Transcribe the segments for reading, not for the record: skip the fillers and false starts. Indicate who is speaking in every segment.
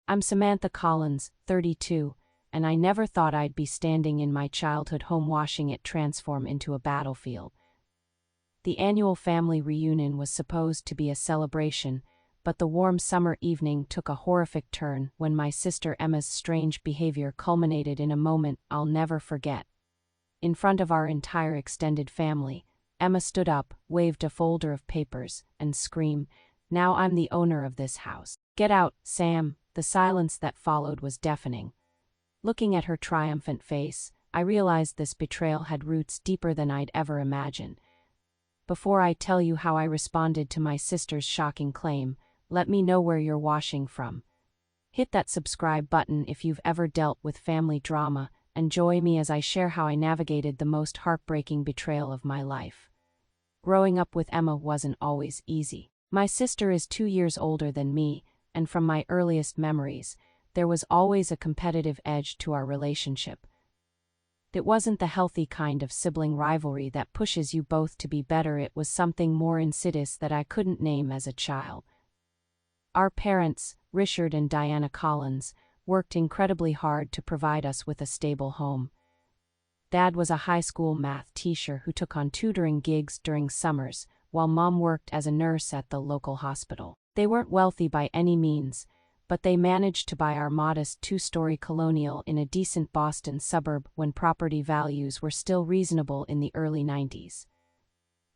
Speaker 1: I'm Samantha Collins, 32, and I never thought I'd be standing in my childhood home watching it transform into a battlefield. The annual family reunion was supposed to be a celebration, but the warm summer evening took a horrific turn when my sister Emma's strange behavior culminated in a moment I'll never forget. In front of our entire extended family, Emma stood up, waved a folder of papers, and screamed, "Now I'm the owner of this house. Get out, Sam." The silence that followed was deafening. Looking at her triumphant face, I realized this betrayal had roots deeper than I'd ever imagined. Before I tell you how I responded to my sister's shocking claim, let me know where you're watching from. Hit that subscribe button if you've ever dealt with family drama, and join me as I share how I navigated the most heartbreaking betrayal of my life. Growing up with Emma wasn't always easy. My sister is 2 years older than me, and from my earliest memories, there was always a competitive edge to our relationship. It wasn't the healthy kind of sibling rivalry that pushes you both to be better. It was something more insidious that I couldn't name as a child. Our parents, Richard and Diana Collins, worked incredibly hard to provide us with a stable home. Dad was a high school math teacher who took on tutoring gigs during summers, while Mom worked as a nurse at the local hospital. They weren't wealthy by any means, but they managed to buy our modest 2-story colonial in a decent Boston suburb when property values were still reasonable in the early 90s.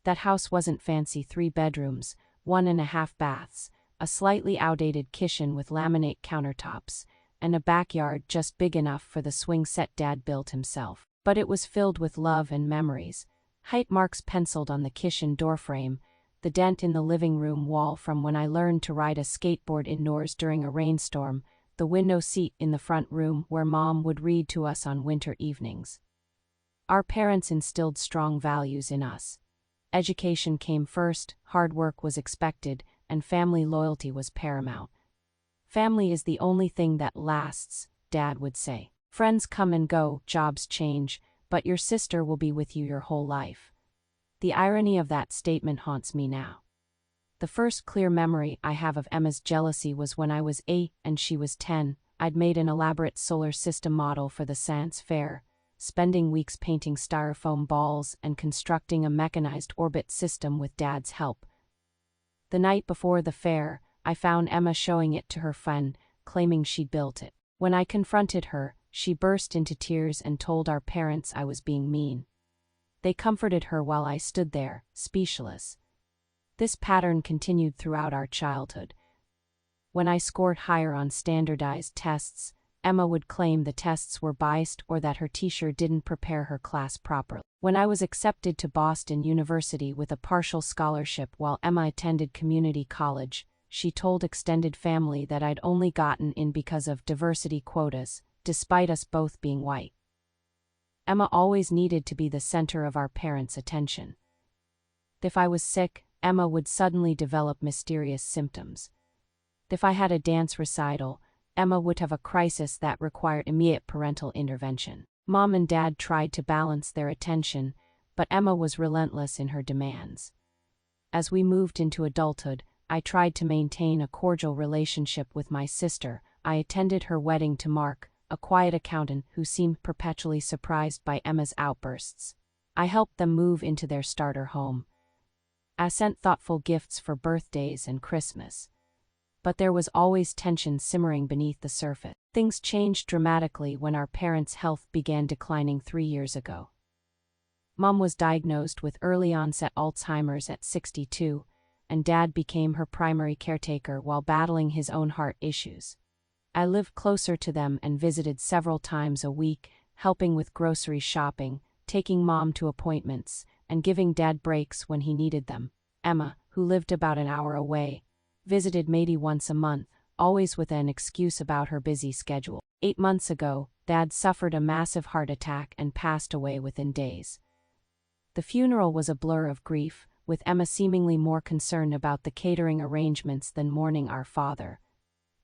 Speaker 1: That house wasn't fancy: 3 bedrooms, 1.5 baths, a slightly outdated kitchen with laminate countertops, and a backyard just big enough for the swing set Dad built himself. But it was filled with love and memories. Height marks penciled on the kitchen doorframe, the dent in the living room wall from when I learned to ride a skateboard indoors during a rainstorm, the window seat in the front room where Mom would read to us on winter evenings. Our parents instilled strong values in us. Education came first, hard work was expected, and family loyalty was paramount. "Family is the only thing that lasts," Dad would say. "Friends come and go, jobs change, but your sister will be with you your whole life." The irony of that statement haunts me now. The first clear memory I have of Emma's jealousy was when I was 8 and she was 10. I'd made an elaborate solar system model for the science fair, spending weeks painting styrofoam balls and constructing a mechanized orbit system with Dad's help. The night before the fair, I found Emma showing it to her friend, claiming she'd built it. When I confronted her, she burst into tears and told our parents I was being mean. They comforted her while I stood there, speechless. This pattern continued throughout our childhood. When I scored higher on standardized tests, Emma would claim the tests were biased or that her teacher didn't prepare her class properly. When I was accepted to Boston University with a partial scholarship while Emma attended community college, she told extended family that I'd only gotten in because of diversity quotas, despite us both being white. Emma always needed to be the center of our parents' attention. If I was sick, Emma would suddenly develop mysterious symptoms. If I had a dance recital, Emma would have a crisis that required immediate parental intervention. Mom and Dad tried to balance their attention, but Emma was relentless in her demands. As we moved into adulthood, I tried to maintain a cordial relationship with my sister. I attended her wedding to Mark, a quiet accountant who seemed perpetually surprised by Emma's outbursts. I helped them move into their starter home. I sent thoughtful gifts for birthdays and Christmas. But there was always tension simmering beneath the surface. Things changed dramatically when our parents' health began declining 3 years ago. Mom was diagnosed with early-onset Alzheimer's at 62, and Dad became her primary caretaker while battling his own heart issues. I lived closer to them and visited several times a week, helping with grocery shopping, taking Mom to appointments, and giving Dad breaks when he needed them. Emma, who lived about an hour away, visited maybe once a month, always with an excuse about her busy schedule. 8 months ago, Dad suffered a massive heart attack and passed away within days. The funeral was a blur of grief, with Emma seemingly more concerned about the catering arrangements than mourning our father.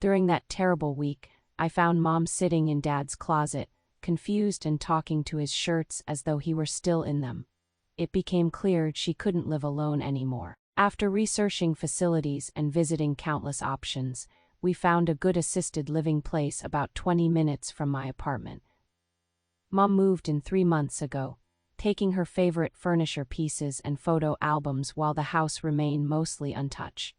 Speaker 1: During that terrible week, I found Mom sitting in Dad's closet, confused and talking to his shirts as though he were still in them. It became clear she couldn't live alone anymore. After researching facilities and visiting countless options, we found a good assisted living place about 20 minutes from my apartment. Mom moved in 3 months ago, taking her favorite furniture pieces and photo albums while the house remained mostly untouched.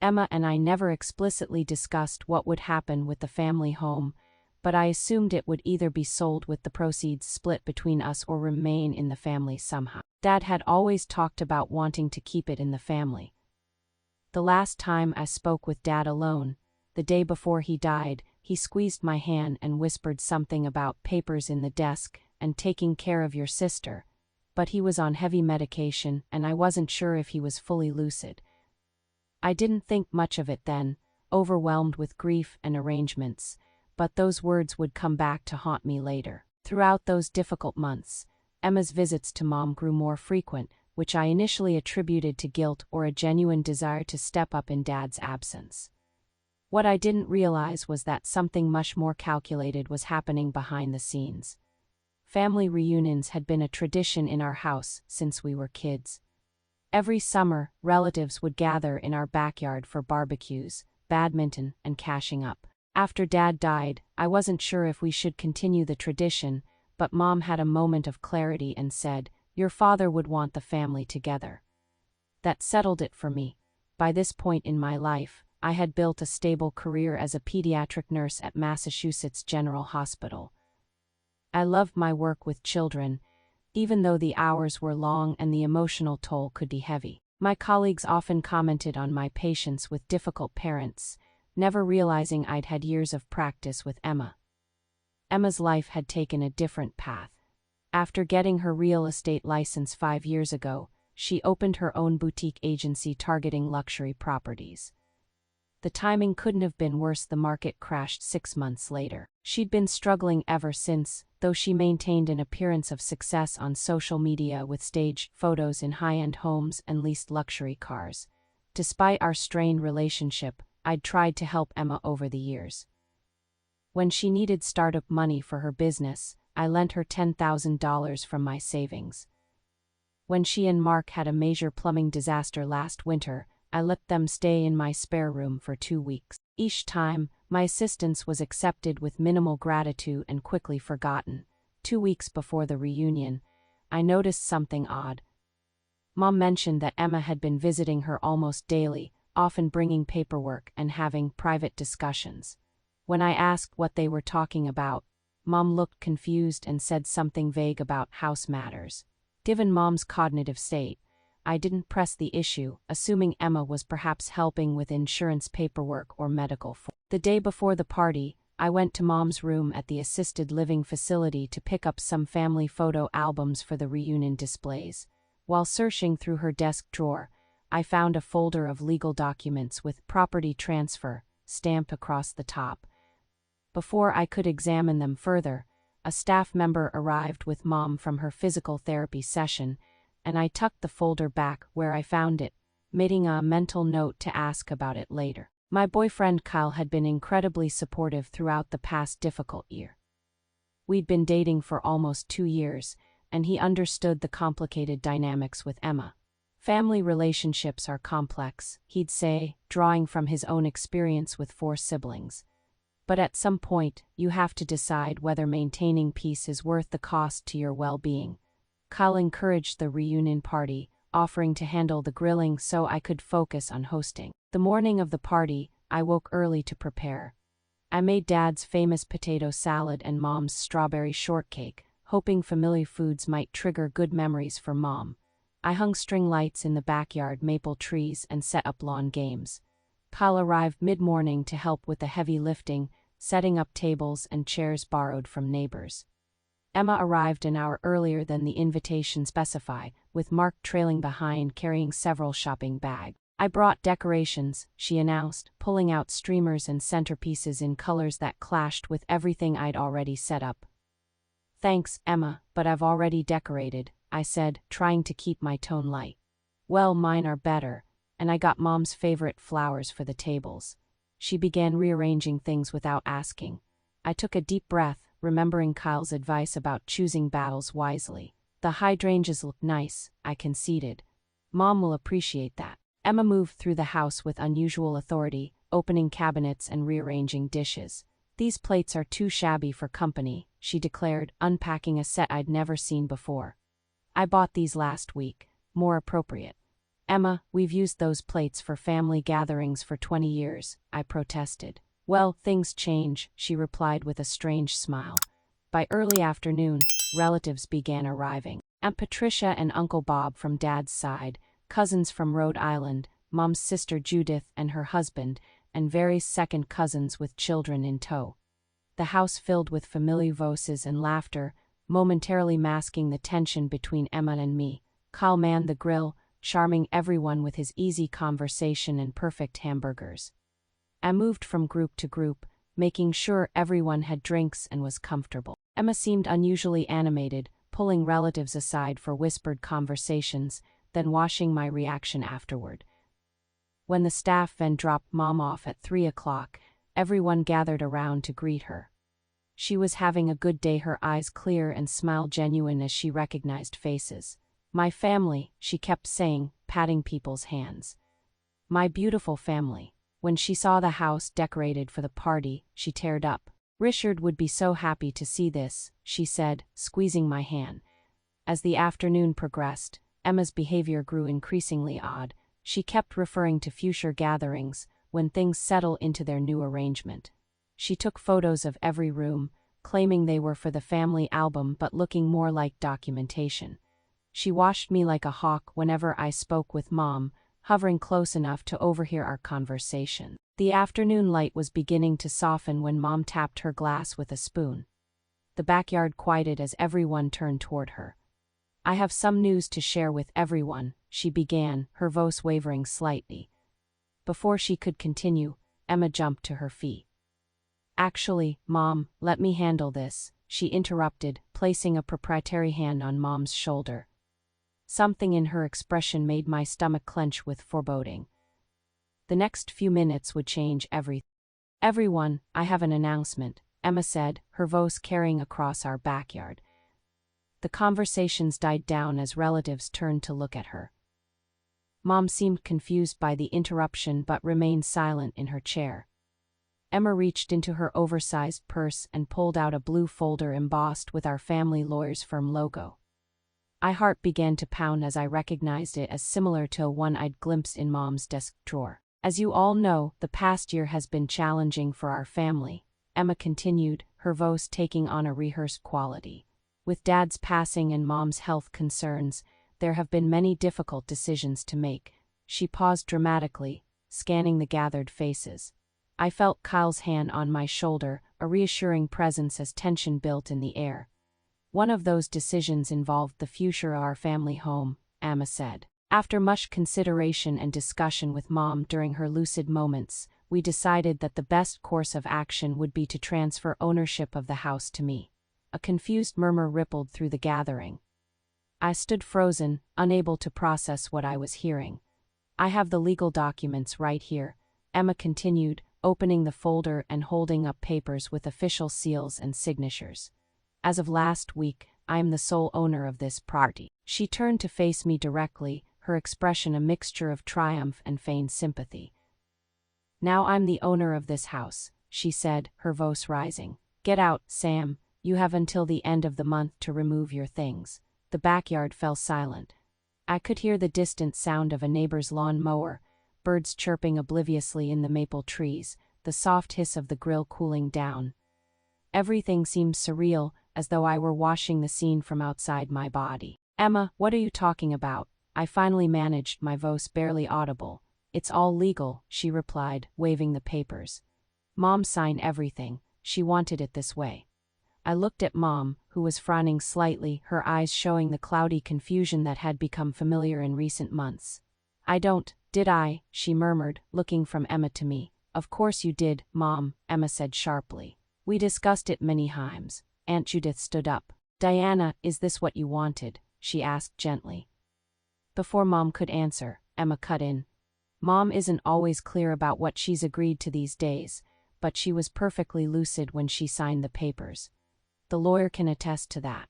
Speaker 1: Emma and I never explicitly discussed what would happen with the family home, but I assumed it would either be sold with the proceeds split between us or remain in the family somehow. Dad had always talked about wanting to keep it in the family. The last time I spoke with Dad alone, the day before he died, he squeezed my hand and whispered something about papers in the desk and taking care of your sister, but he was on heavy medication and I wasn't sure if he was fully lucid. I didn't think much of it then, overwhelmed with grief and arrangements, but those words would come back to haunt me later. Throughout those difficult months, Emma's visits to Mom grew more frequent, which I initially attributed to guilt or a genuine desire to step up in Dad's absence. What I didn't realize was that something much more calculated was happening behind the scenes. Family reunions had been a tradition in our house since we were kids. Every summer, relatives would gather in our backyard for barbecues, badminton, and cashing up. After Dad died, I wasn't sure if we should continue the tradition, but Mom had a moment of clarity and said, "Your father would want the family together." That settled it for me. By this point in my life, I had built a stable career as a pediatric nurse at Massachusetts General Hospital. I loved my work with children, even though the hours were long and the emotional toll could be heavy. My colleagues often commented on my patience with difficult parents, never realizing I'd had years of practice with Emma. Emma's life had taken a different path. After getting her real estate license 5 years ago, she opened her own boutique agency targeting luxury properties. The timing couldn't have been worse. The market crashed 6 months later. She'd been struggling ever since, though she maintained an appearance of success on social media with staged photos in high-end homes and leased luxury cars. Despite our strained relationship, I'd tried to help Emma over the years. When she needed startup money for her business, I lent her $10,000 from my savings. When she and Mark had a major plumbing disaster last winter, I let them stay in my spare room for 2 weeks. Each time, my assistance was accepted with minimal gratitude and quickly forgotten. 2 weeks before the reunion, I noticed something odd. Mom mentioned that Emma had been visiting her almost daily, often bringing paperwork and having private discussions. When I asked what they were talking about, Mom looked confused and said something vague about house matters. Given Mom's cognitive state, I didn't press the issue, assuming Emma was perhaps helping with insurance paperwork or medical. The day before the party, I went to Mom's room at the assisted living facility to pick up some family photo albums for the reunion displays. While searching through her desk drawer, I found a folder of legal documents with property transfer stamped across the top. Before I could examine them further, a staff member arrived with Mom from her physical therapy session, and I tucked the folder back where I found it, making a mental note to ask about it later. My boyfriend Kyle had been incredibly supportive throughout the past difficult year. We'd been dating for almost 2 years, and he understood the complicated dynamics with Emma. Family relationships are complex, he'd say, drawing from his own experience with 4 siblings. But at some point, you have to decide whether maintaining peace is worth the cost to your well-being. Kyle encouraged the reunion party, offering to handle the grilling so I could focus on hosting. The morning of the party, I woke early to prepare. I made Dad's famous potato salad and Mom's strawberry shortcake, hoping familiar foods might trigger good memories for Mom. I hung string lights in the backyard, maple trees, and set up lawn games. Kyle arrived mid-morning to help with the heavy lifting, setting up tables and chairs borrowed from neighbors. Emma arrived an hour earlier than the invitation specified, with Mark trailing behind carrying several shopping bags. "I brought decorations," she announced, pulling out streamers and centerpieces in colors that clashed with everything I'd already set up. "Thanks, Emma, but I've already decorated," I said, trying to keep my tone light. "Well, mine are better, and I got Mom's favorite flowers for the tables." She began rearranging things without asking. I took a deep breath, remembering Kyle's advice about choosing battles wisely. "The hydrangeas look nice," I conceded. "Mom will appreciate that." Emma moved through the house with unusual authority, opening cabinets and rearranging dishes. "These plates are too shabby for company," she declared, unpacking a set I'd never seen before. "I bought these last week. More appropriate." "Emma, we've used those plates for family gatherings for 20 years, I protested. "Well, things change," she replied with a strange smile. By early afternoon, relatives began arriving. Aunt Patricia and Uncle Bob from Dad's side, cousins from Rhode Island, Mom's sister Judith and her husband, and various second cousins with children in tow. The house filled with familiar voices and laughter, momentarily masking the tension between Emma and me. Kyle manned the grill, charming everyone with his easy conversation and perfect hamburgers. I moved from group to group, making sure everyone had drinks and was comfortable. Emma seemed unusually animated, pulling relatives aside for whispered conversations, then watching my reaction afterward. When the staff then dropped Mom off at 3 o'clock, everyone gathered around to greet her. She was having a good day, her eyes clear and smile genuine as she recognized faces. "My family," she kept saying, patting people's hands. "My beautiful family." When she saw the house decorated for the party, she teared up. "Richard would be so happy to see this," she said, squeezing my hand. As the afternoon progressed, Emma's behavior grew increasingly odd. She kept referring to future gatherings, when things settle into their new arrangement. She took photos of every room, claiming they were for the family album but looking more like documentation. She watched me like a hawk whenever I spoke with Mom, hovering close enough to overhear our conversation. The afternoon light was beginning to soften when Mom tapped her glass with a spoon. The backyard quieted as everyone turned toward her. "I have some news to share with everyone," she began, her voice wavering slightly. Before she could continue, Emma jumped to her feet. "Actually, Mom, let me handle this," she interrupted, placing a proprietary hand on Mom's shoulder. Something in her expression made my stomach clench with foreboding. The next few minutes would change everything. "Everyone, I have an announcement," Emma said, her voice carrying across our backyard. The conversations died down as relatives turned to look at her. Mom seemed confused by the interruption but remained silent in her chair. Emma reached into her oversized purse and pulled out a blue folder embossed with our family lawyer's firm logo. My heart began to pound as I recognized it as similar to one I'd glimpsed in Mom's desk drawer. "As you all know, the past year has been challenging for our family," Emma continued, her voice taking on a rehearsed quality. "With Dad's passing and Mom's health concerns, there have been many difficult decisions to make." She paused dramatically, scanning the gathered faces. I felt Kyle's hand on my shoulder, a reassuring presence as tension built in the air. "One of those decisions involved the future of our family home," Emma said. "After much consideration and discussion with Mom during her lucid moments, we decided that the best course of action would be to transfer ownership of the house to me." A confused murmur rippled through the gathering. I stood frozen, unable to process what I was hearing. "I have the legal documents right here," Emma continued, opening the folder and holding up papers with official seals and signatures. "As of last week, I am the sole owner of this property." She turned to face me directly, her expression a mixture of triumph and feigned sympathy. "Now I'm the owner of this house," she said, her voice rising. "Get out, Sam. You have until the end of the month to remove your things." The backyard fell silent. I could hear the distant sound of a neighbor's lawn mower, birds chirping obliviously in the maple trees, the soft hiss of the grill cooling down. Everything seemed surreal, as though I were watching the scene from outside my body. "Emma, what are you talking about?" I finally managed, my voice barely audible. "It's all legal," she replied, waving the papers. "Mom signed everything. She wanted it this way." I looked at Mom, who was frowning slightly, her eyes showing the cloudy confusion that had become familiar in recent months. Did I?" she murmured, looking from Emma to me. "Of course you did, Mom," Emma said sharply. "We discussed it many times." Aunt Judith stood up. "Diana, is this what you wanted?" she asked gently. Before Mom could answer, Emma cut in. "Mom isn't always clear about what she's agreed to these days, but she was perfectly lucid when she signed the papers. The lawyer can attest to that."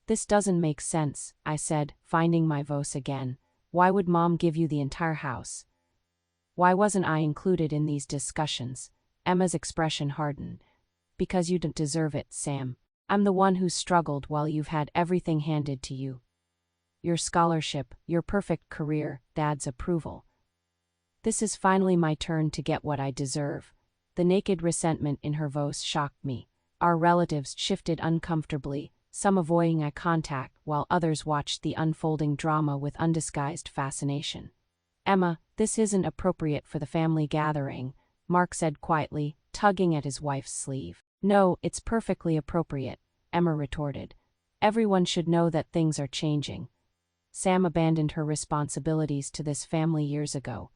Speaker 1: "This doesn't make sense," I said, finding my voice again. "Why would Mom give you the entire house?" Why wasn't I included in these discussions? Emma's expression hardened. Because you don't deserve it, Sam. I'm the one who's struggled while you've had everything handed to you. Your scholarship, your perfect career, Dad's approval. This is finally my turn to get what I deserve. The naked resentment in her voice shocked me. Our relatives shifted uncomfortably, some avoiding eye contact while others watched the unfolding drama with undisguised fascination. Emma, this isn't appropriate for the family gathering, Mark said quietly, tugging at his wife's sleeve. No, it's perfectly appropriate, Emma retorted. Everyone should know that things are changing. Sam abandoned her responsibilities to this family years ago.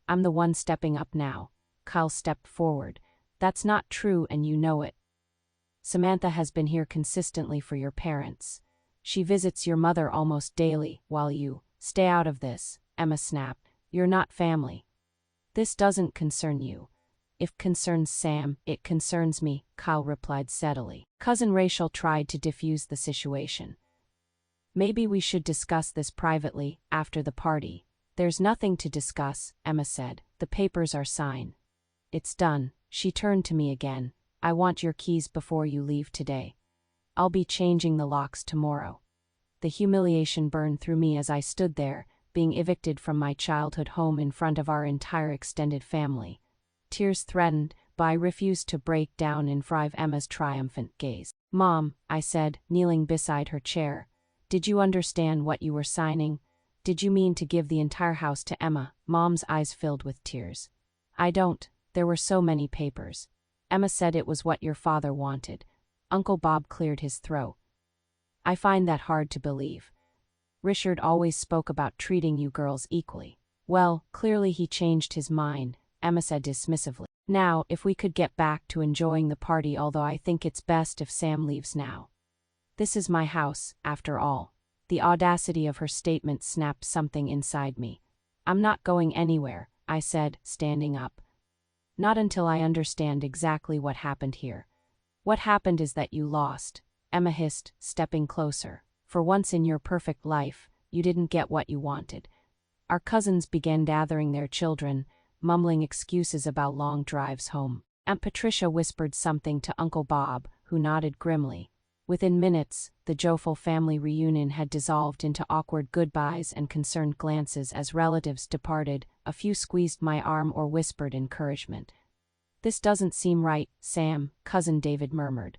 Speaker 1: I'm the one stepping up now. Kyle stepped forward. That's not true and you know it. Samantha has been here consistently for your parents. She visits your mother almost daily, while you stay out of this, Emma snapped. You're not family. This doesn't concern you. If concerns Sam, it concerns me, Kyle replied steadily. Cousin Rachel tried to diffuse the situation. Maybe we should discuss this privately, after the party. There's nothing to discuss, Emma said. The papers are signed. It's done. She turned to me again. I want your keys before you leave today. I'll be changing the locks tomorrow. The humiliation burned through me as I stood there, being evicted from my childhood home in front of our entire extended family. Tears threatened, but I refused to break down in front of Emma's triumphant gaze. Mom, I said, kneeling beside her chair. Did you understand what you were signing? Did you mean to give the entire house to Emma? Mom's eyes filled with tears. I don't. There were so many papers. Emma said it was what your father wanted. Uncle Bob cleared his throat. I find that hard to believe. Richard always spoke about treating you girls equally. Well, clearly he changed his mind, Emma said dismissively. Now, if we could get back to enjoying the party, although I think it's best if Sam leaves now. This is my house, after all. The audacity of her statement snapped something inside me. I'm not going anywhere, I said, standing up. Not until I understand exactly what happened here. What happened is that you lost, Emma hissed, stepping closer. For once in your perfect life, you didn't get what you wanted. Our cousins began gathering their children, mumbling excuses about long drives home. Aunt Patricia whispered something to Uncle Bob, who nodded grimly. Within minutes, the joyful family reunion had dissolved into awkward goodbyes and concerned glances as relatives departed. A few squeezed my arm or whispered encouragement. This doesn't seem right, Sam, Cousin David murmured.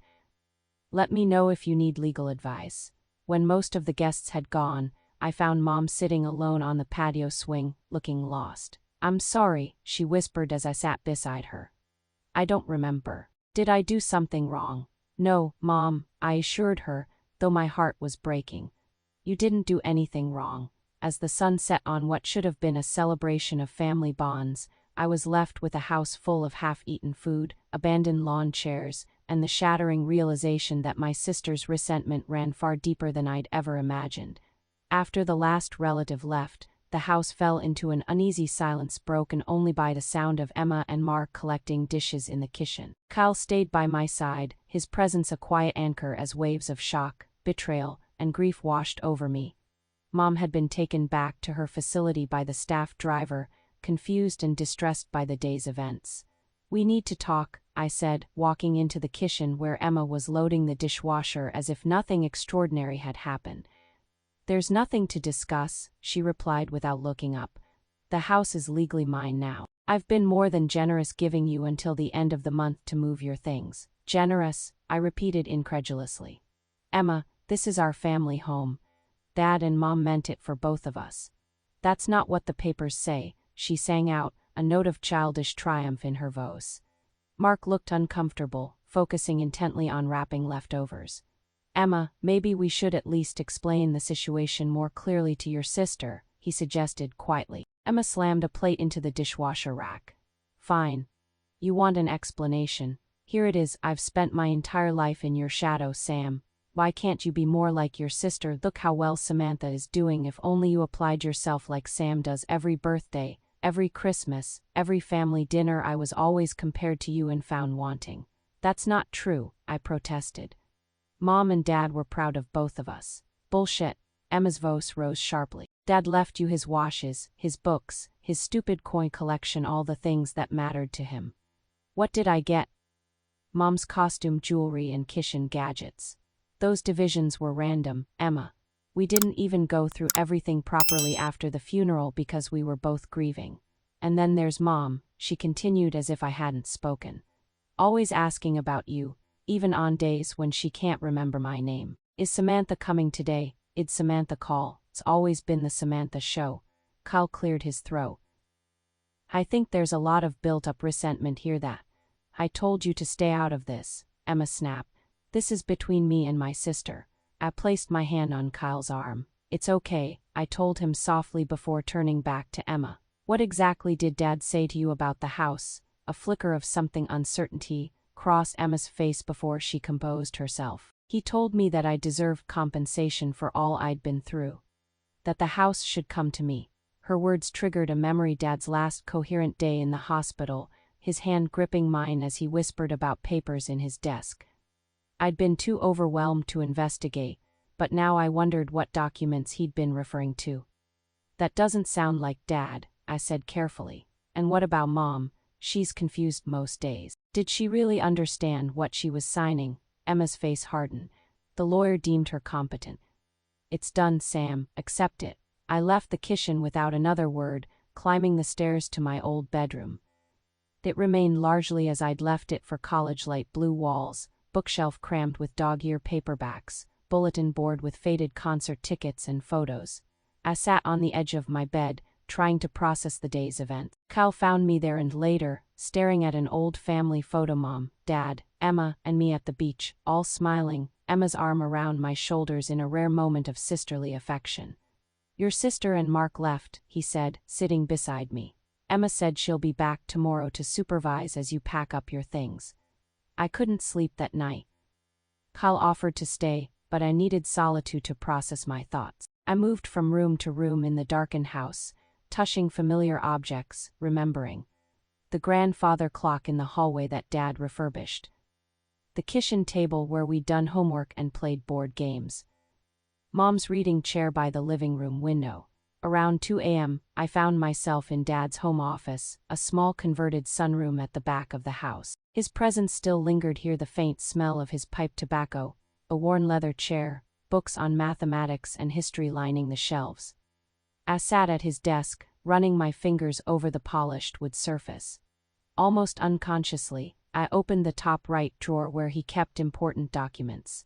Speaker 1: Let me know if you need legal advice. When most of the guests had gone, I found Mom sitting alone on the patio swing, looking lost. I'm sorry, she whispered as I sat beside her. I don't remember. Did I do something wrong? No, Mom, I assured her, though my heart was breaking. You didn't do anything wrong. As the sun set on what should have been a celebration of family bonds, I was left with a house full of half-eaten food, abandoned lawn chairs, and the shattering realization that my sister's resentment ran far deeper than I'd ever imagined. After the last relative left, the house fell into an uneasy silence broken only by the sound of Emma and Mark collecting dishes in the kitchen. Kyle stayed by my side, his presence a quiet anchor as waves of shock, betrayal, and grief washed over me. Mom had been taken back to her facility by the staff driver, confused and distressed by the day's events. We need to talk, I said, walking into the kitchen where Emma was loading the dishwasher as if nothing extraordinary had happened. There's nothing to discuss, she replied without looking up. The house is legally mine now. I've been more than generous giving you until the end of the month to move your things. Generous, I repeated incredulously. Emma, this is our family home. Dad and Mom meant it for both of us. That's not what the papers say, she sang out, a note of childish triumph in her voice. Mark looked uncomfortable, focusing intently on wrapping leftovers. Emma, maybe we should at least explain the situation more clearly to your sister, he suggested quietly. Emma slammed a plate into the dishwasher rack. Fine. You want an explanation. Here it is. I've spent my entire life in your shadow, Sam. Why can't you be more like your sister? Look how well Samantha is doing. If only you applied yourself like Sam does every birthday, every Christmas, every family dinner. I was always compared to you and found wanting. That's not true, I protested. Mom and Dad were proud of both of us. Bullshit. Emma's voice rose sharply. Dad left you his washes, his books, his stupid coin collection, all the things that mattered to him. What did I get? Mom's costume, jewelry, and kitchen gadgets. Those divisions were random, Emma. We didn't even go through everything properly after the funeral because we were both grieving. And then there's Mom, she continued as if I hadn't spoken. Always asking about you, even on days when she can't remember my name. Is Samantha coming today? I'd Samantha call. It's always been the Samantha show. Kyle cleared his throat. I think there's a lot of built-up resentment here that. I told you to stay out of this, Emma snapped. This is between me and my sister. I placed my hand on Kyle's arm. It's okay, I told him softly before turning back to Emma. What exactly did Dad say to you about the house? A flicker of something uncertainty crossed Emma's face before she composed herself. He told me that I deserved compensation for all I'd been through. That the house should come to me. Her words triggered a memory, Dad's last coherent day in the hospital, his hand gripping mine as he whispered about papers in his desk. I'd been too overwhelmed to investigate, but now I wondered what documents he'd been referring to. That doesn't sound like Dad, I said carefully. And what about Mom? She's confused most days. Did she really understand what she was signing? Emma's face hardened. The lawyer deemed her competent. It's done, Sam, accept it. I left the kitchen without another word, climbing the stairs to my old bedroom. It remained largely as I'd left it for college, light blue walls, bookshelf crammed with dog-ear paperbacks, bulletin board with faded concert tickets and photos. I sat on the edge of my bed, trying to process the day's events. Kyle found me there and later, staring at an old family photo, Mom, Dad, Emma, and me at the beach, all smiling, Emma's arm around my shoulders in a rare moment of sisterly affection. Your sister and Mark left, he said, sitting beside me. Emma said she'll be back tomorrow to supervise as you pack up your things. I couldn't sleep that night. Kyle offered to stay, but I needed solitude to process my thoughts. I moved from room to room in the darkened house, touching familiar objects, remembering. The grandfather clock in the hallway that Dad refurbished. The kitchen table where we'd done homework and played board games. Mom's reading chair by the living room window. Around 2 a.m., I found myself in Dad's home office, a small converted sunroom at the back of the house. His presence still lingered here, the faint smell of his pipe tobacco, a worn leather chair, books on mathematics and history lining the shelves. I sat at his desk, running my fingers over the polished wood surface. Almost unconsciously, I opened the top right drawer where he kept important documents.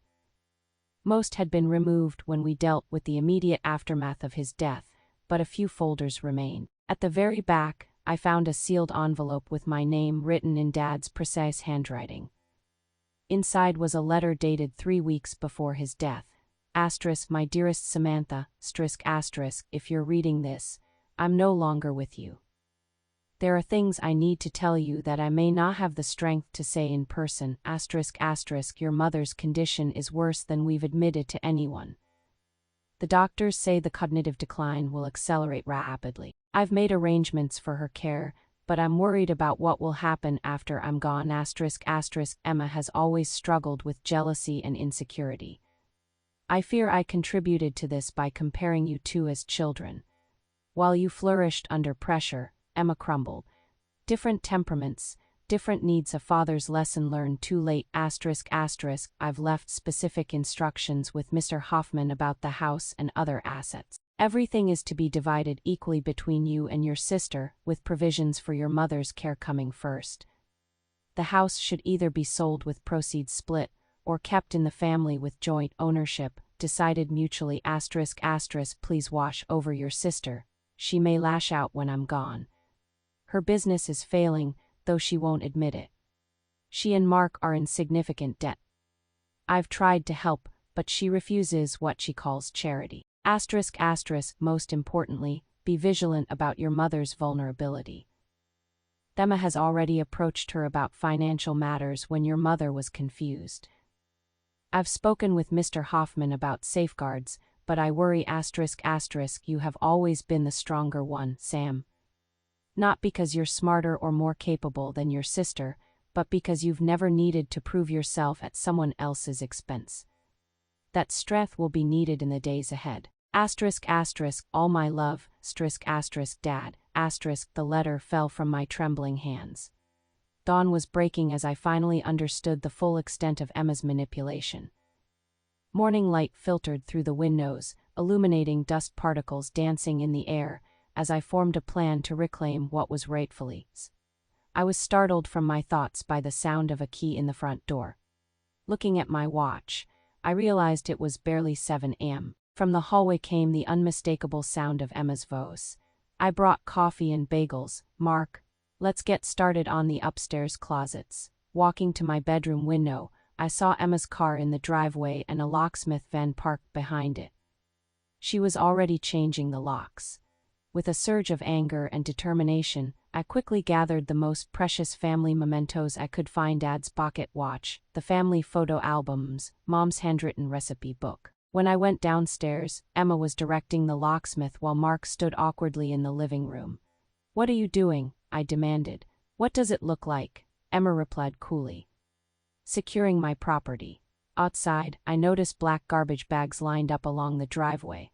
Speaker 1: Most had been removed when we dealt with the immediate aftermath of his death, but a few folders remained. At the very back, I found a sealed envelope with my name written in Dad's precise handwriting. Inside was a letter dated 3 weeks before his death. Asterisk, my dearest Samantha, asterisk, if you're reading this, I'm no longer with you. There are things I need to tell you that I may not have the strength to say in person, asterisk, your mother's condition is worse than we've admitted to anyone. The doctors say the cognitive decline will accelerate rapidly. I've made arrangements for her care, but I'm worried about what will happen after I'm gone, asterisk, Emma has always struggled with jealousy and insecurity. I fear I contributed to this by comparing you two as children. While you flourished under pressure, Emma crumbled. Different temperaments, different needs, a father's lesson learned too late, asterisk, I've left specific instructions with Mr. Hoffman about the house and other assets. Everything is to be divided equally between you and your sister, with provisions for your mother's care coming first. The house should either be sold with proceeds split, or kept in the family with joint ownership, decided mutually, asterisk, please watch over your sister. She may lash out when I'm gone. Her business is failing, though she won't admit it. She and Mark are in significant debt. I've tried to help, but she refuses what she calls charity. Asterisk, most importantly, be vigilant about your mother's vulnerability. Emma has already approached her about financial matters when your mother was confused. I've spoken with Mr. Hoffman about safeguards, but I worry, asterisk, you have always been the stronger one, Sam. Not because you're smarter or more capable than your sister, but because you've never needed to prove yourself at someone else's expense. That strength will be needed in the days ahead. Asterisk, all my love, asterisk, Dad, The letter fell from my trembling hands. Dawn was breaking as I finally understood the full extent of Emma's manipulation. Morning light filtered through the windows, illuminating dust particles dancing in the air, as I formed a plan to reclaim what was rightfully mine. I was startled from my thoughts by the sound of a key in the front door. Looking at my watch, I realized it was barely 7 a.m. From the hallway came the unmistakable sound of Emma's voice. "I brought coffee and bagels, Mark. Let's get started on the upstairs closets." Walking to my bedroom window, I saw Emma's car in the driveway and a locksmith van parked behind it. She was already changing the locks. With a surge of anger and determination, I quickly gathered the most precious family mementos I could find: Dad's pocket watch, the family photo albums, Mom's handwritten recipe book. When I went downstairs, Emma was directing the locksmith while Mark stood awkwardly in the living room. "What are you doing?" I demanded. "What does it look like?" Emma replied coolly. "Securing my property." Outside, I noticed black garbage bags lined up along the driveway.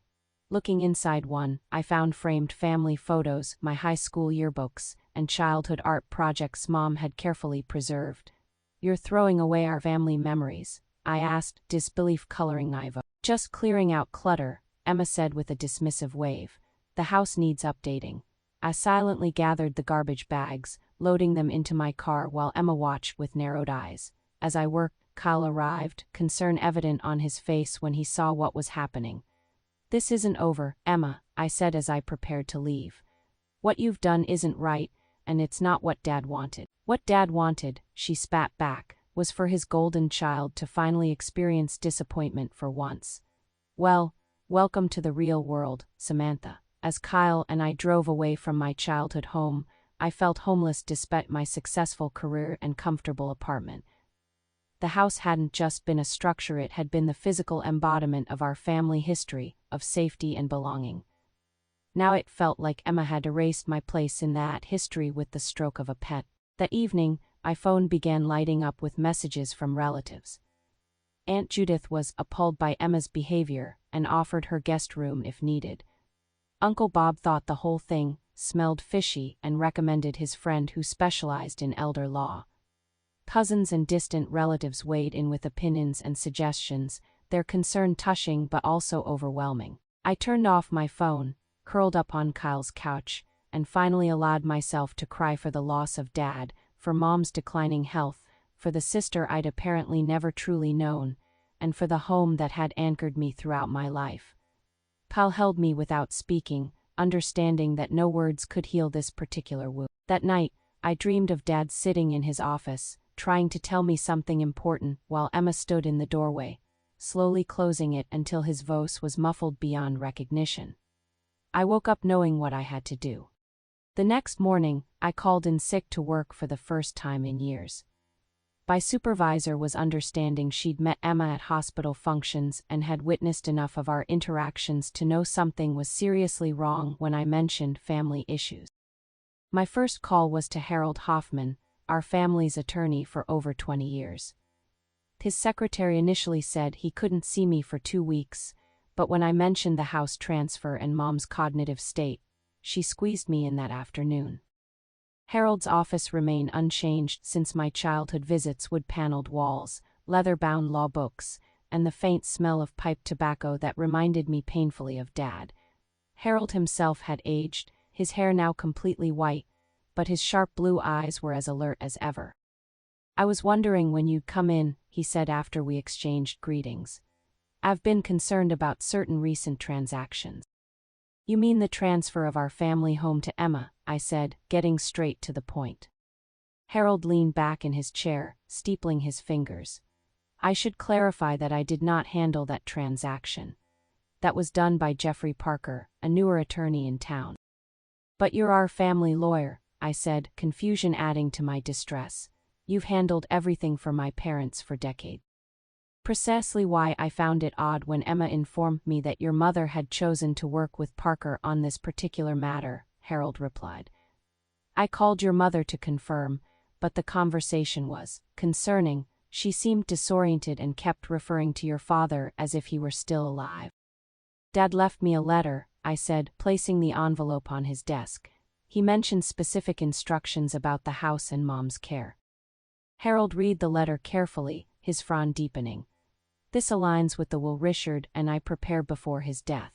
Speaker 1: Looking inside one, I found framed family photos, my high school yearbooks, and childhood art projects Mom had carefully preserved. "You're throwing away our family memories?" I asked, disbelief coloring my voice. "Just clearing out clutter," Emma said with a dismissive wave. "The house needs updating." I silently gathered the garbage bags, loading them into my car while Emma watched with narrowed eyes. As I worked, Kyle arrived, concern evident on his face when he saw what was happening. "This isn't over, Emma," I said as I prepared to leave. "What you've done isn't right, and it's not what Dad wanted." "What Dad wanted," she spat back, "was for his golden child to finally experience disappointment for once." "Well, welcome to the real world, Samantha." As Kyle and I drove away from my childhood home, I felt homeless despite my successful career and comfortable apartment. The house hadn't just been a structure, it had been the physical embodiment of our family history, of safety and belonging. Now it felt like Emma had erased my place in that history with the stroke of a pen. That evening, my phone began lighting up with messages from relatives. Aunt Judith was appalled by Emma's behavior and offered her guest room if needed. Uncle Bob thought the whole thing smelled fishy and recommended his friend who specialized in elder law. Cousins and distant relatives weighed in with opinions and suggestions, their concern touching but also overwhelming. I turned off my phone, curled up on Kyle's couch, and finally allowed myself to cry for the loss of Dad, for Mom's declining health, for the sister I'd apparently never truly known, and for the home that had anchored me throughout my life. Kyle held me without speaking, understanding that no words could heal this particular wound. That night, I dreamed of Dad sitting in his office, trying to tell me something important while Emma stood in the doorway, slowly closing it until his voice was muffled beyond recognition. I woke up knowing what I had to do. The next morning, I called in sick to work for the first time in years. My supervisor was understanding. She'd met Emma at hospital functions and had witnessed enough of our interactions to know something was seriously wrong when I mentioned family issues. My first call was to Harold Hoffman, our family's attorney for over 20 years. His secretary initially said he couldn't see me for 2 weeks, but when I mentioned the house transfer and Mom's cognitive state, she squeezed me in that afternoon. Harold's office remained unchanged since my childhood visits: wood-paneled walls, leather-bound law books, and the faint smell of pipe tobacco that reminded me painfully of Dad. Harold himself had aged, his hair now completely white, but his sharp blue eyes were as alert as ever. "I was wondering when you'd come in," he said after we exchanged greetings. "I've been concerned about certain recent transactions." "You mean the transfer of our family home to Emma?" I said, getting straight to the point. Harold leaned back in his chair, steepling his fingers. "I should clarify that I did not handle that transaction. That was done by Jeffrey Parker, a newer attorney in town." "But you're our family lawyer," I said, confusion adding to my distress. "You've handled everything for my parents for decades." "Precisely why I found it odd when Emma informed me that your mother had chosen to work with Parker on this particular matter," Harold replied. "I called your mother to confirm, but the conversation was concerning. She seemed disoriented and kept referring to your father as if he were still alive." "Dad left me a letter," I said, placing the envelope on his desk. He mentioned specific instructions about the house and Mom's care. Harold read the letter carefully, his frown deepening. This aligns with the will Richard and I prepared before his death.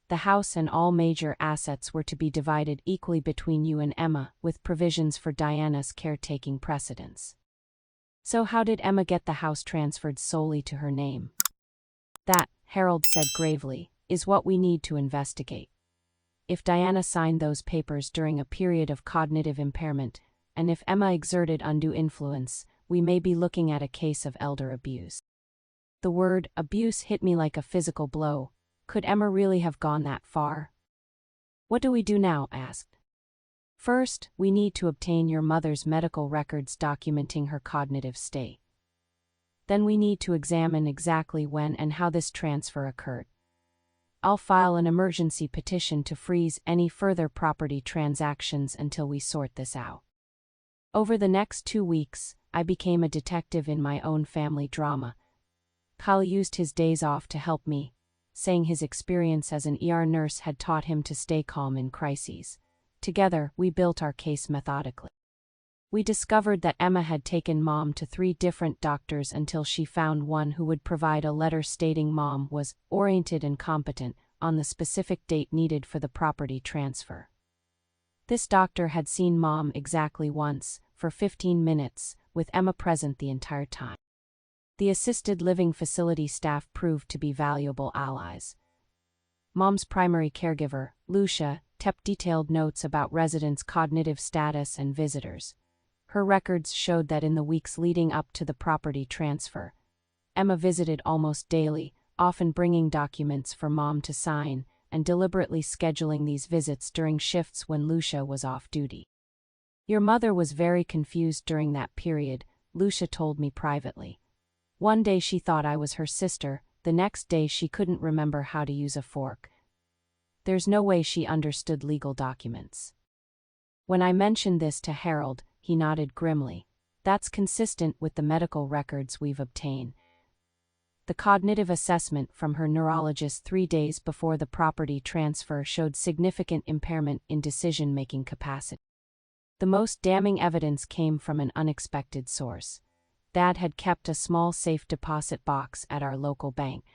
Speaker 1: The house and all major assets were to be divided equally between you and Emma, with provisions for Diana's caretaking precedence. So how did Emma get the house transferred solely to her name? That, Harold said gravely, is what we need to investigate. If Diana signed those papers during a period of cognitive impairment, and if Emma exerted undue influence, we may be looking at a case of elder abuse. The word abuse hit me like a physical blow. Could Emma really have gone that far? What do we do now? I asked. First, we need to obtain your mother's medical records documenting her cognitive state. Then we need to examine exactly when and how this transfer occurred. I'll file an emergency petition to freeze any further property transactions until we sort this out. Over the next 2 weeks, I became a detective in my own family drama. Kyle used his days off to help me, saying his experience as an ER nurse had taught him to stay calm in crises. Together, we built our case methodically. We discovered that Emma had taken Mom to 3 different doctors until she found one who would provide a letter stating Mom was oriented and competent on the specific date needed for the property transfer. This doctor had seen Mom exactly once, for 15 minutes, with Emma present the entire time. The assisted living facility staff proved to be valuable allies. Mom's primary caregiver, Lucia, kept detailed notes about residents' cognitive status and visitors. Her records showed that in the weeks leading up to the property transfer, Emma visited almost daily, often bringing documents for Mom to sign, and deliberately scheduling these visits during shifts when Lucia was off duty. Your mother was very confused during that period, Lucia told me privately. One day she thought I was her sister, the next day she couldn't remember how to use a fork. There's no way she understood legal documents. When I mentioned this to Harold, he nodded grimly. That's consistent with the medical records we've obtained. The cognitive assessment from her neurologist 3 days before the property transfer showed significant impairment in decision-making capacity. The most damning evidence came from an unexpected source. Dad had kept a small safe deposit box at our local bank.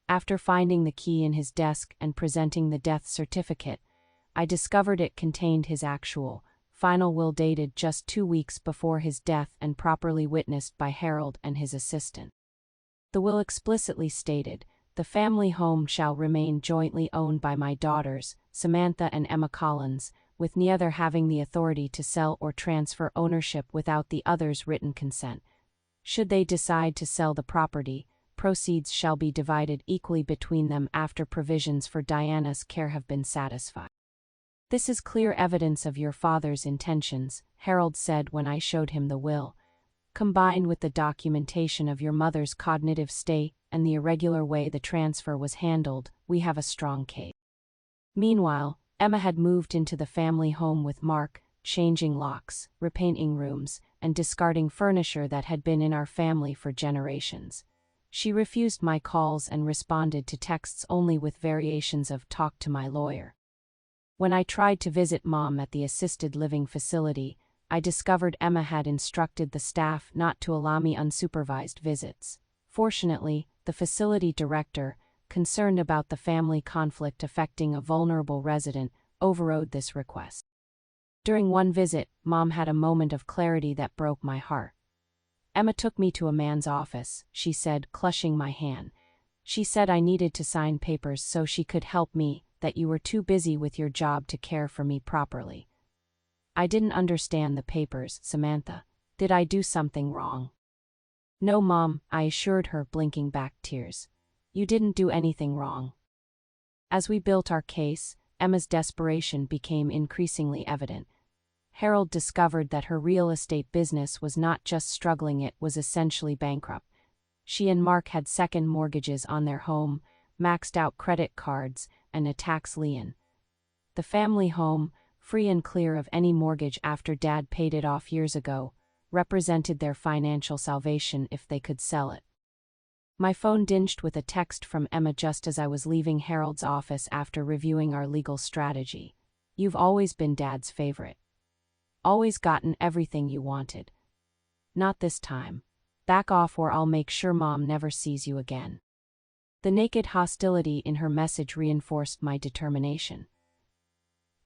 Speaker 1: After finding the key in his desk and presenting the death certificate, I discovered it contained his actual, final will dated just 2 weeks before his death and properly witnessed by Harold and his assistant. The will explicitly stated, "The family home shall remain jointly owned by my daughters, Samantha and Emma Collins, with neither having the authority to sell or transfer ownership without the other's written consent. Should they decide to sell the property, proceeds shall be divided equally between them after provisions for Diana's care have been satisfied." This is clear evidence of your father's intentions, Harold said when I showed him the will. Combined with the documentation of your mother's cognitive state and the irregular way the transfer was handled, we have a strong case. Meanwhile, Emma had moved into the family home with Mark, changing locks, repainting rooms, and discarding furniture that had been in our family for generations. She refused my calls and responded to texts only with variations of "talk to my lawyer." When I tried to visit Mom at the assisted living facility, I discovered Emma had instructed the staff not to allow me unsupervised visits. Fortunately, the facility director, concerned about the family conflict affecting a vulnerable resident, overrode this request. During one visit, Mom had a moment of clarity that broke my heart. Emma took me to a man's office, she said, clutching my hand. She said I needed to sign papers so she could help me, that you were too busy with your job to care for me properly. I didn't understand the papers, Samantha. Did I do something wrong? No, Mom, I assured her, blinking back tears. You didn't do anything wrong. As we built our case, Emma's desperation became increasingly evident. Harold discovered that her real estate business was not just struggling, it was essentially bankrupt. She and Mark had second mortgages on their home, maxed out credit cards, and a tax lien. The family home, free and clear of any mortgage after Dad paid it off years ago, represented their financial salvation if they could sell it. My phone dinged with a text from Emma just as I was leaving Harold's office after reviewing our legal strategy. You've always been Dad's favorite. Always gotten everything you wanted. Not this time. Back off or I'll make sure Mom never sees you again." The naked hostility in her message reinforced my determination.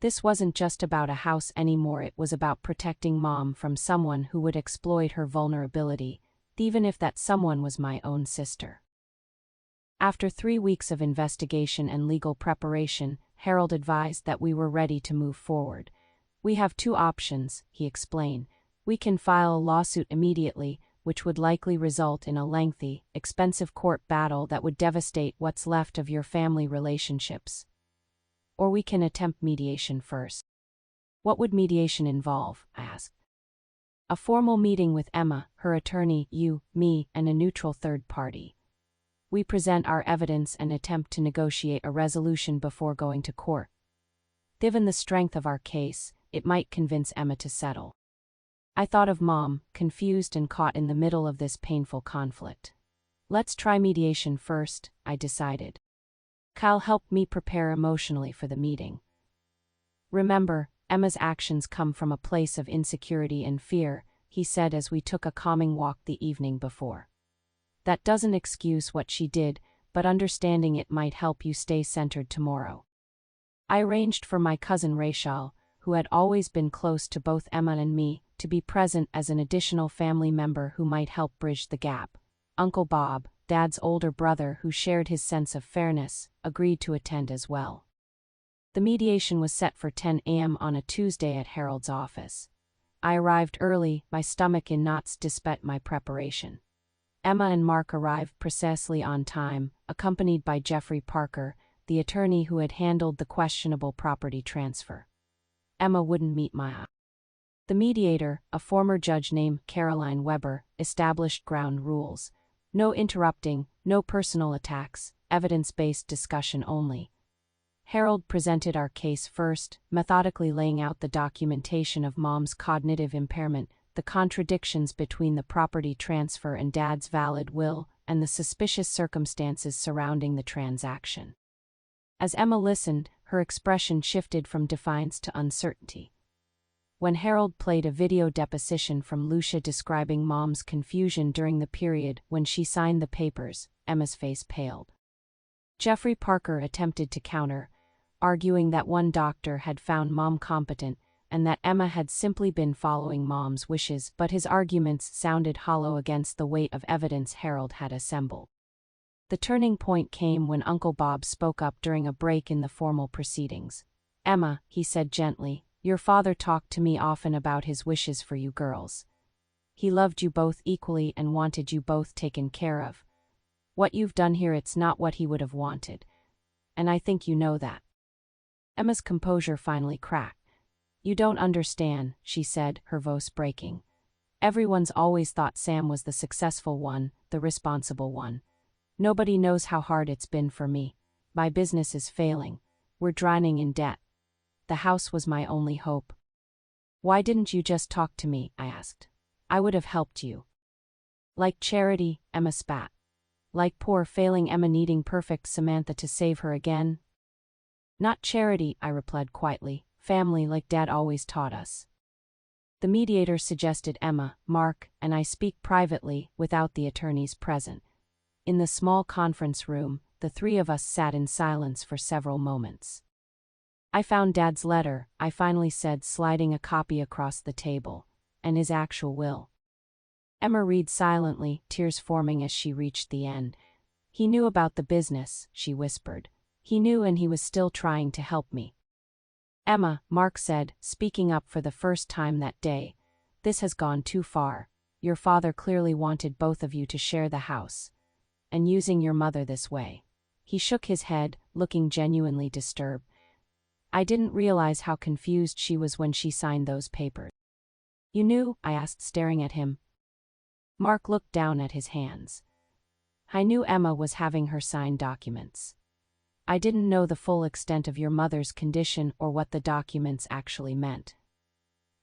Speaker 1: This wasn't just about a house anymore, it was about protecting Mom from someone who would exploit her vulnerability, even if that someone was my own sister. After 3 weeks of investigation and legal preparation, Harold advised that we were ready to move forward. "We have 2 options," he explained. "We can file a lawsuit immediately, which would likely result in a lengthy, expensive court battle that would devastate what's left of your family relationships. Or we can attempt mediation first." "What would mediation involve?" I asked. "A formal meeting with Emma, her attorney, you, me, and a neutral third party. We present our evidence and attempt to negotiate a resolution before going to court. Given the strength of our case, it might convince Emma to settle." I thought of Mom, confused and caught in the middle of this painful conflict. "Let's try mediation first," I decided. Kyle helped me prepare emotionally for the meeting. "Remember, Emma's actions come from a place of insecurity and fear," he said as we took a calming walk the evening before. "That doesn't excuse what she did, but understanding it might help you stay centered tomorrow." I arranged for my cousin Rachel, who had always been close to both Emma and me, to be present as an additional family member who might help bridge the gap. Uncle Bob, Dad's older brother who shared his sense of fairness, agreed to attend as well. The mediation was set for 10 a.m. on a Tuesday at Harold's office. I arrived early, my stomach in knots despite my preparation. Emma and Mark arrived precisely on time, accompanied by Jeffrey Parker, the attorney who had handled the questionable property transfer. Emma wouldn't meet my eye. The mediator, a former judge named Caroline Weber, established ground rules. No interrupting, no personal attacks, evidence-based discussion only. Harold presented our case first, methodically laying out the documentation of Mom's cognitive impairment, the contradictions between the property transfer and Dad's valid will, and the suspicious circumstances surrounding the transaction. As Emma listened, her expression shifted from defiance to uncertainty. When Harold played a video deposition from Lucia describing Mom's confusion during the period when she signed the papers, Emma's face paled. Jeffrey Parker attempted to counter, arguing that one doctor had found Mom competent and that Emma had simply been following Mom's wishes, but his arguments sounded hollow against the weight of evidence Harold had assembled. The turning point came when Uncle Bob spoke up during a break in the formal proceedings. "Emma," he said gently, "your father talked to me often about his wishes for you girls. He loved you both equally and wanted you both taken care of. What you've done here, it's not what he would have wanted. And I think you know that." Emma's composure finally cracked. "You don't understand," she said, her voice breaking. "Everyone's always thought Sam was the successful one, the responsible one. Nobody knows how hard it's been for me. My business is failing. We're drowning in debt. The house was my only hope." "Why didn't you just talk to me?" I asked. "I would have helped you." "Like charity," Emma spat. "Like poor failing Emma needing perfect Samantha to save her again?" "Not charity," I replied quietly. "Family like Dad always taught us." The mediator suggested Emma, Mark, and I speak privately, without the attorneys present. In the small conference room, the 3 of us sat in silence for several moments. "I found Dad's letter," I finally said, sliding a copy across the table, "and his actual will." Emma read silently, tears forming as she reached the end. "He knew about the business," she whispered. "He knew, and he was still trying to help me." "Emma," Mark said, speaking up for the first time that day, "this has gone too far. Your father clearly wanted both of you to share the house. And using your mother this way." He shook his head, looking genuinely disturbed. "I didn't realize how confused she was when she signed those papers." "You knew?" I asked, staring at him. Mark looked down at his hands. "I knew Emma was having her sign documents. I didn't know the full extent of your mother's condition or what the documents actually meant.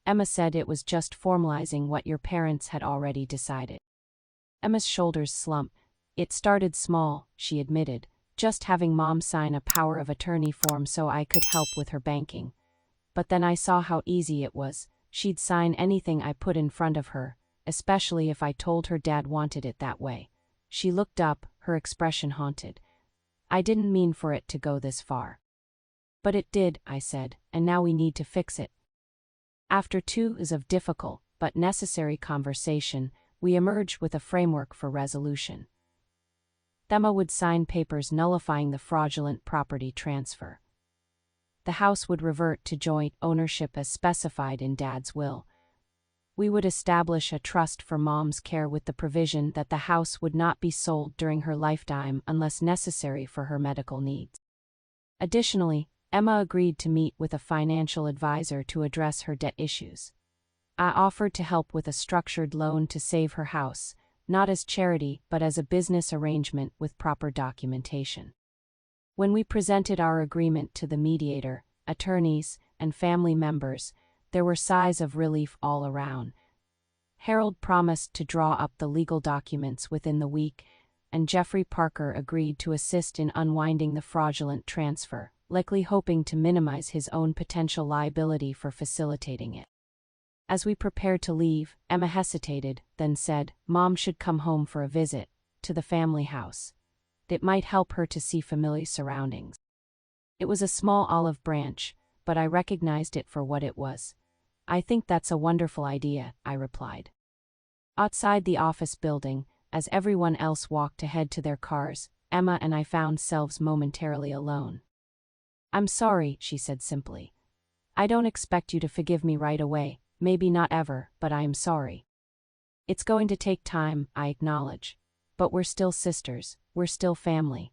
Speaker 1: Emma said it was just formalizing what your parents had already decided." Emma's shoulders slumped. "It started small," she admitted, "just having Mom sign a power of attorney form so I could help with her banking. but then I saw how easy it was. She'd sign anything I put in front of her, especially if I told her Dad wanted it that way. She looked up, her expression haunted. I didn't mean for it to go this far. But it did, I said, and now we need to fix it. After 2 hours of difficult, but necessary conversation, we emerged with a framework for resolution. Emma would sign papers nullifying the fraudulent property transfer. The house would revert to joint ownership as specified in Dad's will. We would establish a trust for Mom's care with the provision that the house would not be sold during her lifetime unless necessary for her medical needs. Additionally, Emma agreed to meet with a financial advisor to address her debt issues. I offered to help with a structured loan to save her house, not as charity but as a business arrangement with proper documentation. When we presented our agreement to the mediator, attorneys, and family members, there were sighs of relief all around. Harold promised to draw up the legal documents within the week, and Jeffrey Parker agreed to assist in unwinding the fraudulent transfer, likely hoping to minimize his own potential liability for facilitating it. As we prepared to leave, Emma hesitated, then said, "Mom should come home for a visit to the family house. It might help her to see familiar surroundings." It was a small olive branch, but I recognized it for what it was. "I think that's a wonderful idea," I replied. Outside the office building, as everyone else walked ahead to their cars, Emma and I found ourselves momentarily alone. "I'm sorry," she said simply. "I don't expect you to forgive me right away, maybe not ever, but I am sorry. It's going to take time, I acknowledge. But we're still sisters, we're still family."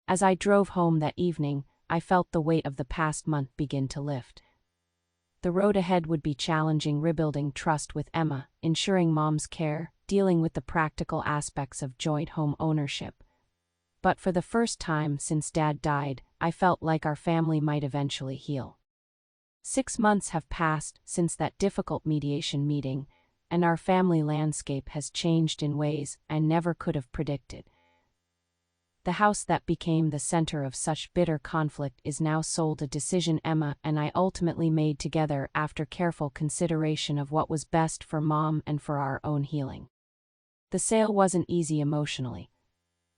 Speaker 1: As I drove home that evening, I felt the weight of the past month begin to lift. The road ahead would be challenging, rebuilding trust with Emma, ensuring Mom's care, dealing with the practical aspects of joint home ownership. But for the first time since Dad died, I felt like our family might eventually heal. 6 months have passed since that difficult mediation meeting, and our family landscape has changed in ways I never could have predicted. The house that became the center of such bitter conflict is now sold, a decision Emma and I ultimately made together after careful consideration of what was best for Mom and for our own healing. The sale wasn't easy emotionally.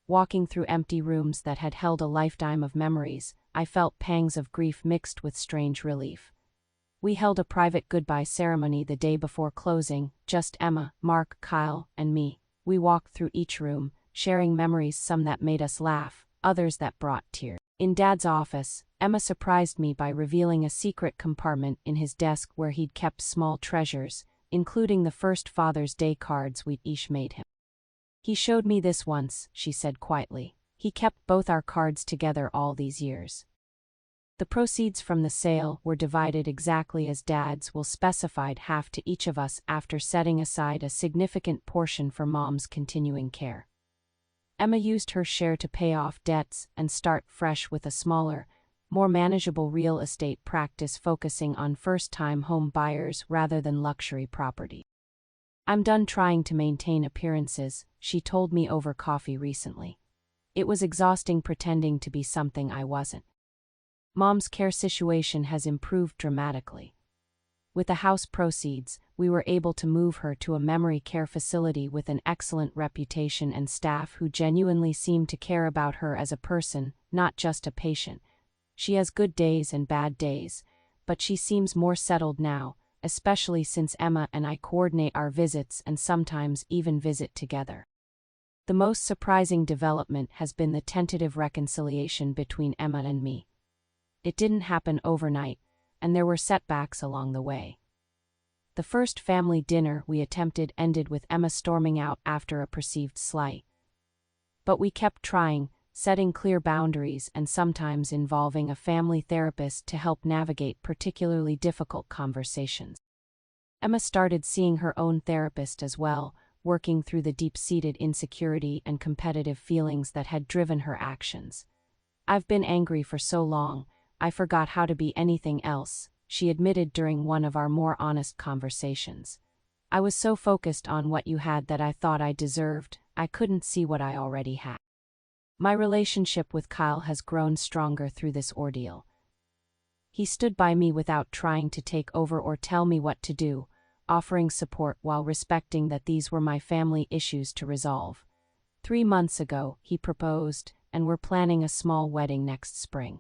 Speaker 1: Walking through empty rooms that had held a lifetime of memories, I felt pangs of grief mixed with strange relief. We held a private goodbye ceremony the day before closing, just Emma, Mark, Kyle, and me. We walked through each room, sharing memories, some that made us laugh, others that brought tears. In Dad's office, Emma surprised me by revealing a secret compartment in his desk where he'd kept small treasures, including the first Father's Day cards we'd each made him. "He showed me this once," she said quietly. "He kept both our cards together all these years." The proceeds from the sale were divided exactly as Dad's will specified, half to each of us after setting aside a significant portion for Mom's continuing care. Emma used her share to pay off debts and start fresh with a smaller, more manageable real estate practice focusing on first-time home buyers rather than luxury property. "I'm done trying to maintain appearances," she told me over coffee recently. "It was exhausting pretending to be something I wasn't." Mom's care situation has improved dramatically. With the house proceeds, we were able to move her to a memory care facility with an excellent reputation and staff who genuinely seem to care about her as a person, not just a patient. She has good days and bad days, but she seems more settled now, especially since Emma and I coordinate our visits and sometimes even visit together. The most surprising development has been the tentative reconciliation between Emma and me. It didn't happen overnight, and there were setbacks along the way. The first family dinner we attempted ended with Emma storming out after a perceived slight. But we kept trying, setting clear boundaries and sometimes involving a family therapist to help navigate particularly difficult conversations. Emma started seeing her own therapist as well, working through the deep-seated insecurity and competitive feelings that had driven her actions. "I've been angry for so long, I forgot how to be anything else," she admitted during one of our more honest conversations. "I was so focused on what you had that I thought I deserved, I couldn't see what I already had." My relationship with Kyle has grown stronger through this ordeal. He stood by me without trying to take over or tell me what to do, offering support while respecting that these were my family issues to resolve. 3 months ago, he proposed, and we're planning a small wedding next spring.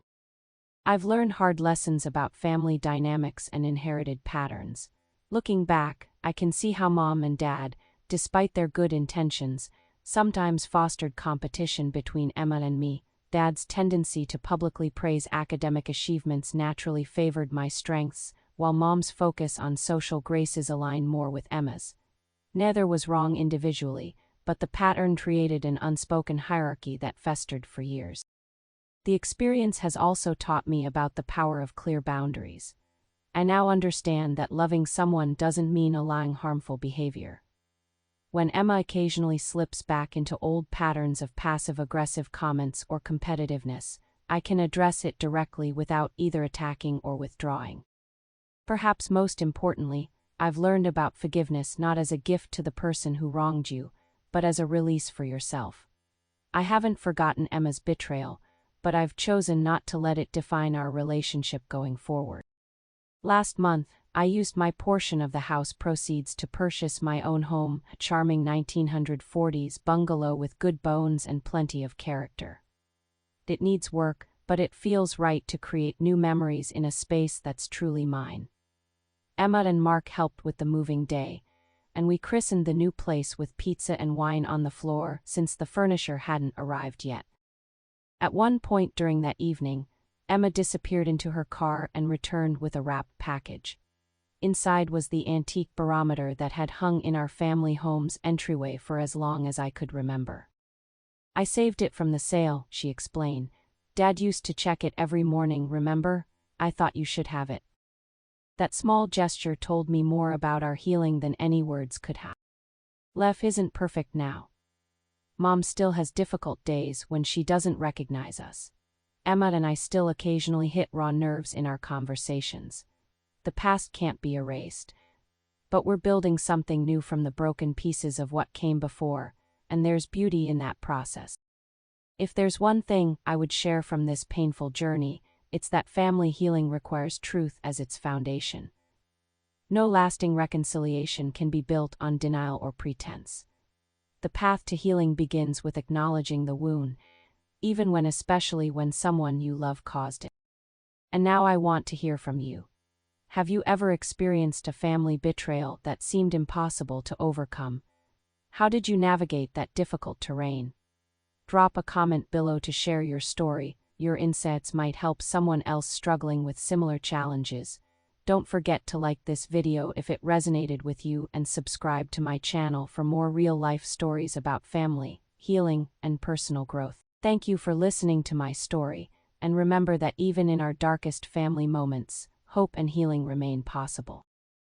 Speaker 1: I've learned hard lessons about family dynamics and inherited patterns. Looking back, I can see how Mom and Dad, despite their good intentions, sometimes fostered competition between Emma and me. Dad's tendency to publicly praise academic achievements naturally favored my strengths, while Mom's focus on social graces aligned more with Emma's. Neither was wrong individually, but the pattern created an unspoken hierarchy that festered for years. The experience has also taught me about the power of clear boundaries. I now understand that loving someone doesn't mean allowing harmful behavior. When Emma occasionally slips back into old patterns of passive-aggressive comments or competitiveness, I can address it directly without either attacking or withdrawing. Perhaps most importantly, I've learned about forgiveness not as a gift to the person who wronged you, but as a release for yourself. I haven't forgotten Emma's betrayal, but I've chosen not to let it define our relationship going forward. Last month, I used my portion of the house proceeds to purchase my own home, a charming 1940s bungalow with good bones and plenty of character. It needs work, but it feels right to create new memories in a space that's truly mine. Emma and Mark helped with the moving day, and we christened the new place with pizza and wine on the floor since the furniture hadn't arrived yet. At one point during that evening, Emma disappeared into her car and returned with a wrapped package. Inside was the antique barometer that had hung in our family home's entryway for as long as I could remember. "I saved it from the sale," she explained. "Dad used to check it every morning, remember? I thought you should have it." That small gesture told me more about our healing than any words could have. Life isn't perfect now. Mom still has difficult days when she doesn't recognize us. Emma and I still occasionally hit raw nerves in our conversations. The past can't be erased. But we're building something new from the broken pieces of what came before, and there's beauty in that process. If there's one thing I would share from this painful journey, it's that family healing requires truth as its foundation. No lasting reconciliation can be built on denial or pretense. The path to healing begins with acknowledging the wound, especially when someone you love caused it. And now I want to hear from you. Have you ever experienced a family betrayal that seemed impossible to overcome? How did you navigate that difficult terrain? Drop a comment below to share your story. Your insights might help someone else struggling with similar challenges. Don't forget to like this video if it resonated with you and subscribe to my channel for more real-life stories about family, healing, and personal growth. Thank you for listening to my story, and remember that even in our darkest family moments, hope and healing remain possible.